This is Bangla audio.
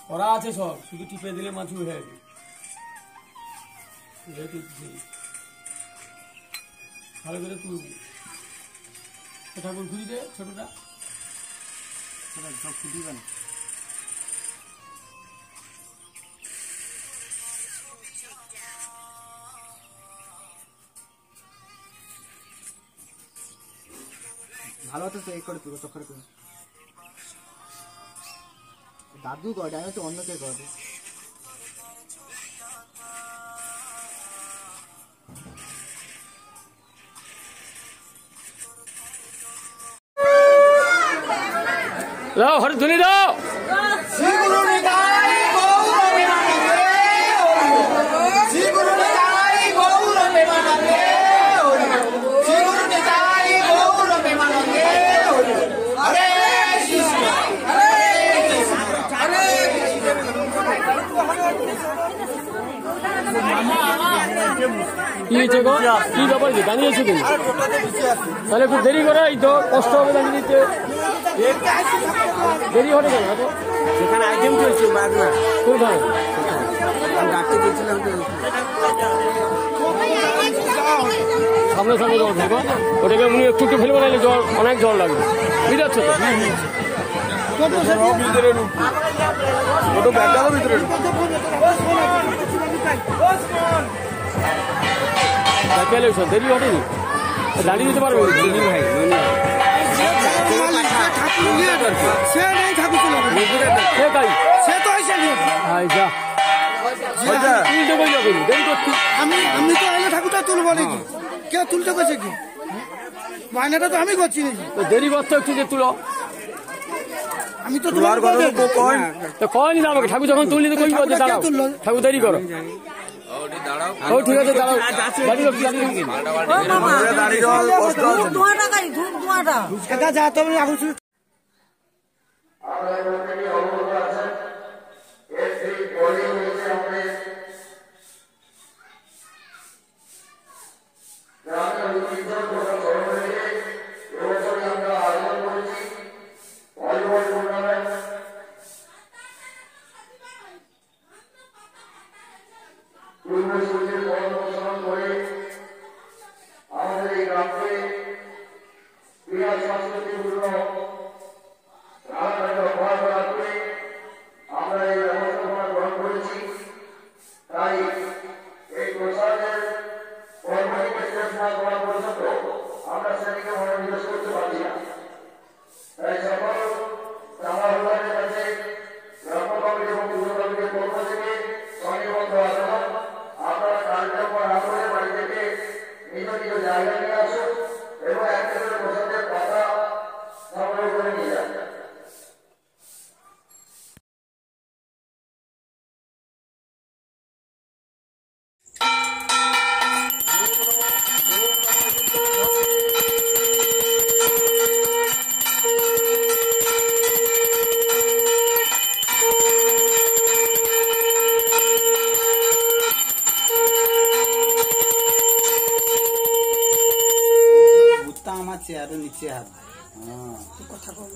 করা আছে সব, শুধু টিপে দিলে মাছ হয়ে যাবে। ভালো করে তুলবি। ঠাকুর খুঁজি দে ছোটটা, সব ফুটিবে না। ভালো হতো তো এই করে তুলো চক্কর করে দাদু করে, আমি তো অন্য কেউ করে। দাও হরে ধুনি দাও। কি ব্যাপার কি দাঁড়িয়েছো তুমি? তাহলে একটু দেরি করে, এই তো কষ্ট হবে দাঁড়িয়ে দিতে, দেরি হবে কেন? সেখানে আইটেম চলছে বাজনা, কোথায় আমি ডাকতে গেছিলাম তো। সামনে সামনে জল থাকো, ওটাকে উনি একটু একটু ফেলবো, নাহলে জল অনেক জল লাগবে, বুঝতে পারছো তো? পেলে দেরি হবেনি, দাঁড়িয়ে দিতে পারবে ভাই। আমি তো এলে ঠাকুরটা তুলবো নাকি, কে তুলতে গেছে কি? বায়নাটা তো আমি করছি নাকি? দেরি করতে একটু যে তুলো, আমি তো তোমার কথা কয়নি না আমাকে। ঠাকুর যখন তুললি তো কই বলছে দাঁড়াও, ঠাকুর দেরি করো। ও ঠিক আছে দাঁড়াও, আমাদের এই গ্রামকে ক্রীড়া সংস্কৃতিপূর্ণ করে আমরা এই ব্যবস্থাপনা গ্রহণ করেছি। তাই এই প্রসাদের কর্মসূচি শেষ না করা পর্যন্ত আমরা সেদিকে মনোনিবেশ করতে পারছি না। তাই সকল গ্রামের কাছে গ্রাম কমিটি এবং পুজো কমিটির পক্ষ থেকে স্বনিবদ্ধ আবেদন, আপনারা কার্যক্রম না করে বাড়ি থেকে নিজ নিজ জায়গায় নিয়ে আসুন এবং একেবারে প্রসাদের পাতা সংগ্রহ করে নিয়ে যান। আমার চেয়ারের নিচে হাত কথা বল।